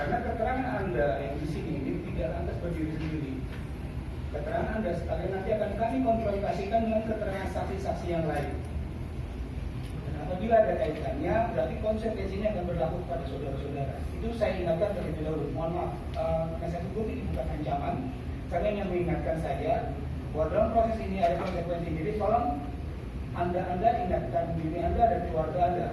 Karena keterangan Anda yang di sini ini tidak lantas berdiri sendiri. Keterangan Anda sekalian nanti akan kami konfrontasikan dengan keterangan saksi-saksi yang lain. Dan apabila ada kaitannya, berarti konsekuensinya akan berlaku kepada saudara-saudara. Itu saya ingatkan terlebih dahulu. Mohon maaf, penasihat hukum ini bukan ancaman. Saya hanya mengingatkan saja bahwa dalam proses ini ada konsekuensi. Jadi tolong Anda ingatkan diri Anda dan keluarga Anda.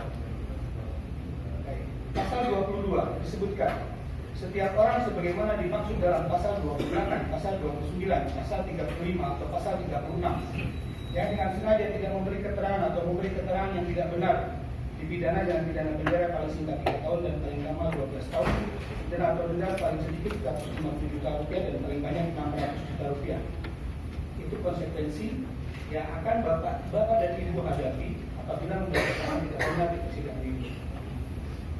Pasal 22 disebutkan setiap orang sebagaimana dimaksud dalam pasal 28, pasal 29, pasal 35 atau pasal 36 yang dengan sengaja tidak memberi keterangan atau memberi keterangan yang tidak benar dipidana dengan pidana penjara paling singkat 3 tahun dan paling lama 12 tahun dan atau denda paling sedikit 150 juta rupiah dan paling banyak 600 juta rupiah. Itu konsekuensi yang akan Bapak dan Ibu hadapi apabila memberi keterangan tidak benar di persidangan ini.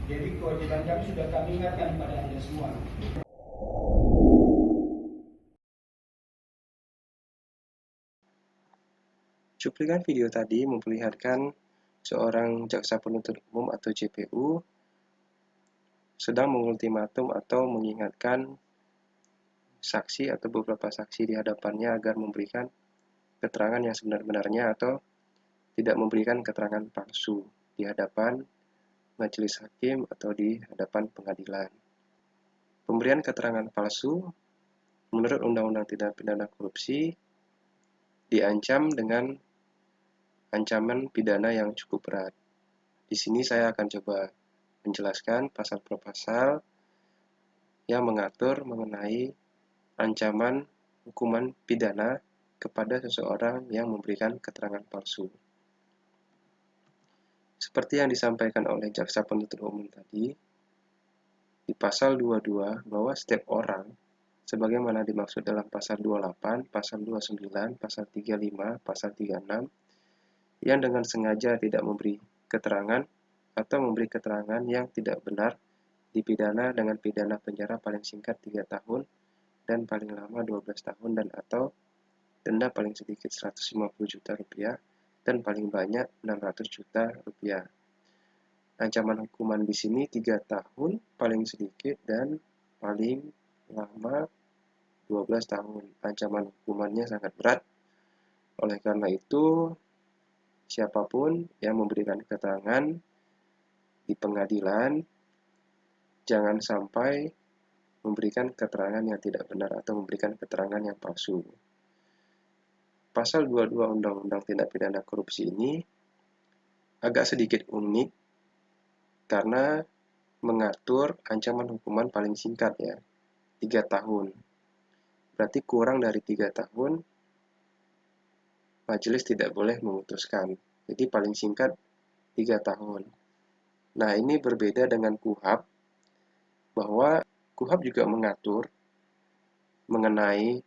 Jadi kewajiban kami sudah kami ingatkan kepada Anda semua. Cuplikan video tadi memperlihatkan seorang jaksa penuntut umum atau JPU sedang mengultimatum atau mengingatkan saksi atau beberapa saksi di hadapannya agar memberikan keterangan yang sebenar-benarnya atau tidak memberikan keterangan palsu di hadapan majelis hakim atau di hadapan pengadilan. Pemberian keterangan palsu menurut Undang-Undang Tindak Pidana Korupsi diancam dengan ancaman pidana yang cukup berat. Di sini saya akan coba menjelaskan pasal per pasal yang mengatur mengenai ancaman hukuman pidana kepada seseorang yang memberikan keterangan palsu. Seperti yang disampaikan oleh jaksa penuntut umum tadi, di pasal 22 bahwa setiap orang, sebagaimana dimaksud dalam pasal 28, pasal 29, pasal 35, pasal 36, yang dengan sengaja tidak memberi keterangan atau memberi keterangan yang tidak benar dipidana dengan pidana penjara paling singkat 3 tahun dan paling lama 12 tahun dan atau denda paling sedikit 150 juta rupiah dan paling banyak 600 juta rupiah. Ancaman hukuman di sini 3 tahun paling sedikit dan paling lama 12 tahun. Ancaman hukumannya sangat berat. Oleh karena itu, siapapun yang memberikan keterangan di pengadilan jangan sampai memberikan keterangan yang tidak benar atau memberikan keterangan yang palsu. Pasal 22 Undang-Undang Tindak Pidana Korupsi ini agak sedikit unik karena mengatur ancaman hukuman paling singkat ya, 3 tahun. Berarti kurang dari 3 tahun majelis tidak boleh memutuskan. Jadi paling singkat 3 tahun. Nah, ini berbeda dengan KUHP bahwa KUHP juga mengatur mengenai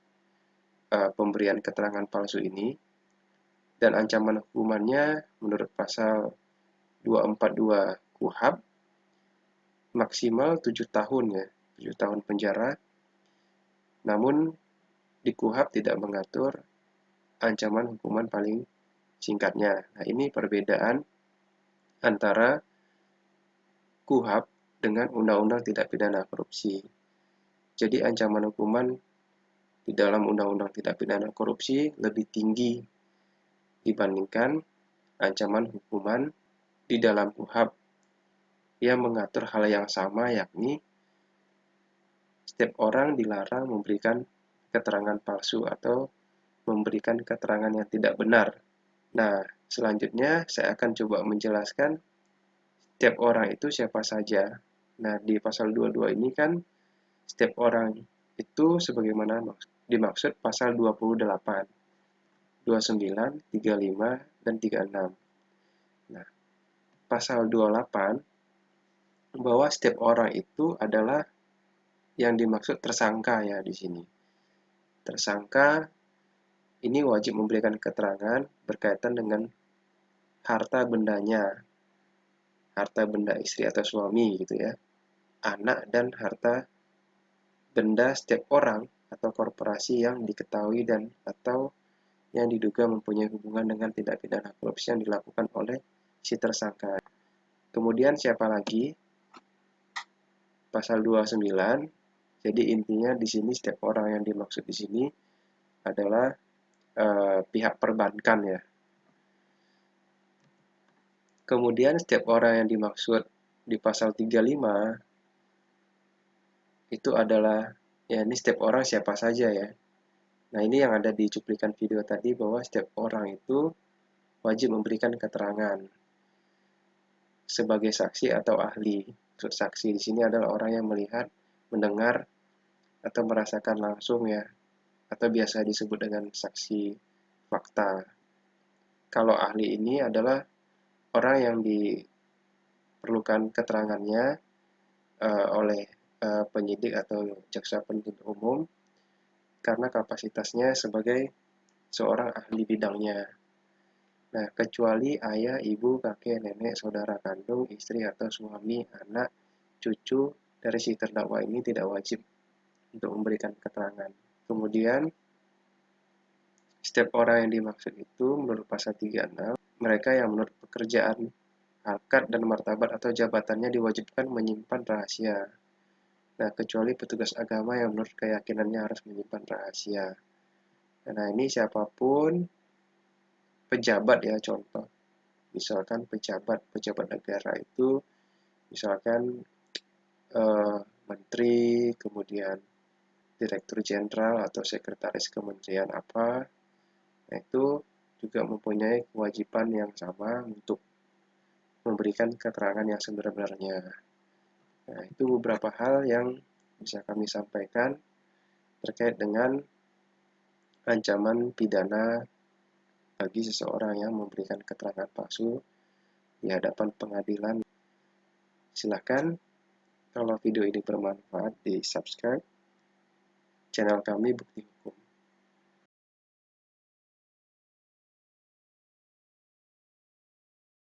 pemberian keterangan palsu ini dan ancaman hukumannya menurut pasal 242 KUHP maksimal 7 tahun ya, 7 tahun penjara. Namun di KUHP tidak mengatur ancaman hukuman paling singkatnya. Nah, ini perbedaan antara KUHP dengan Undang-Undang Tindak Pidana Korupsi. Jadi ancaman hukuman di dalam Undang-Undang Tindak Pidana Korupsi lebih tinggi dibandingkan ancaman hukuman di dalam KUHP yang mengatur hal yang sama, yakni setiap orang dilarang memberikan keterangan palsu atau memberikan keterangan yang tidak benar. Nah, selanjutnya saya akan coba menjelaskan setiap orang itu siapa saja. Nah, di pasal 22 ini kan setiap orang itu sebagaimana dimaksud pasal 28, 29, 35, dan 36. Nah, pasal 28 bahwa setiap orang itu adalah yang dimaksud tersangka ya di sini. Tersangka ini wajib memberikan keterangan berkaitan dengan harta bendanya, harta benda istri atau suami gitu ya, anak dan harta benda setiap orang atau korporasi yang diketahui dan atau yang diduga mempunyai hubungan dengan tindak pidana korupsi yang dilakukan oleh si tersangka. Kemudian siapa lagi? pasal 29. Jadi intinya di sini setiap orang yang dimaksud di sini adalah pihak perbankan ya. Kemudian setiap orang yang dimaksud di pasal 35 itu adalah, ya ini setiap orang siapa saja ya. Nah ini yang ada di cuplikan video tadi, bahwa setiap orang itu wajib memberikan keterangan sebagai saksi atau ahli. Maksud saksi di sini adalah orang yang melihat, mendengar, atau merasakan langsung ya, atau biasa disebut dengan saksi fakta. Kalau ahli ini adalah orang yang diperlukan keterangannya oleh penyidik atau jaksa penuntut umum karena kapasitasnya sebagai seorang ahli bidangnya. Nah, kecuali ayah, ibu, kakek, nenek, saudara kandung, istri atau suami, anak, cucu dari si terdakwa ini tidak wajib untuk memberikan keterangan. Kemudian, setiap orang yang dimaksud itu menurut pasal 36, mereka yang menurut pekerjaan, harkat dan martabat atau jabatannya diwajibkan menyimpan rahasia. Nah, kecuali petugas agama yang menurut keyakinannya harus menyimpan rahasia. Nah, ini siapapun pejabat ya, contoh. Misalkan pejabat negara itu, misalkan menteri, kemudian direktur jenderal atau sekretaris kementerian apa, nah itu juga mempunyai kewajiban yang sama untuk memberikan keterangan yang sebenar-benarnya. Nah, itu beberapa hal yang bisa kami sampaikan terkait dengan ancaman pidana bagi seseorang yang memberikan keterangan palsu di hadapan pengadilan. Silakan kalau video ini bermanfaat di subscribe channel kami Bukti Hukum.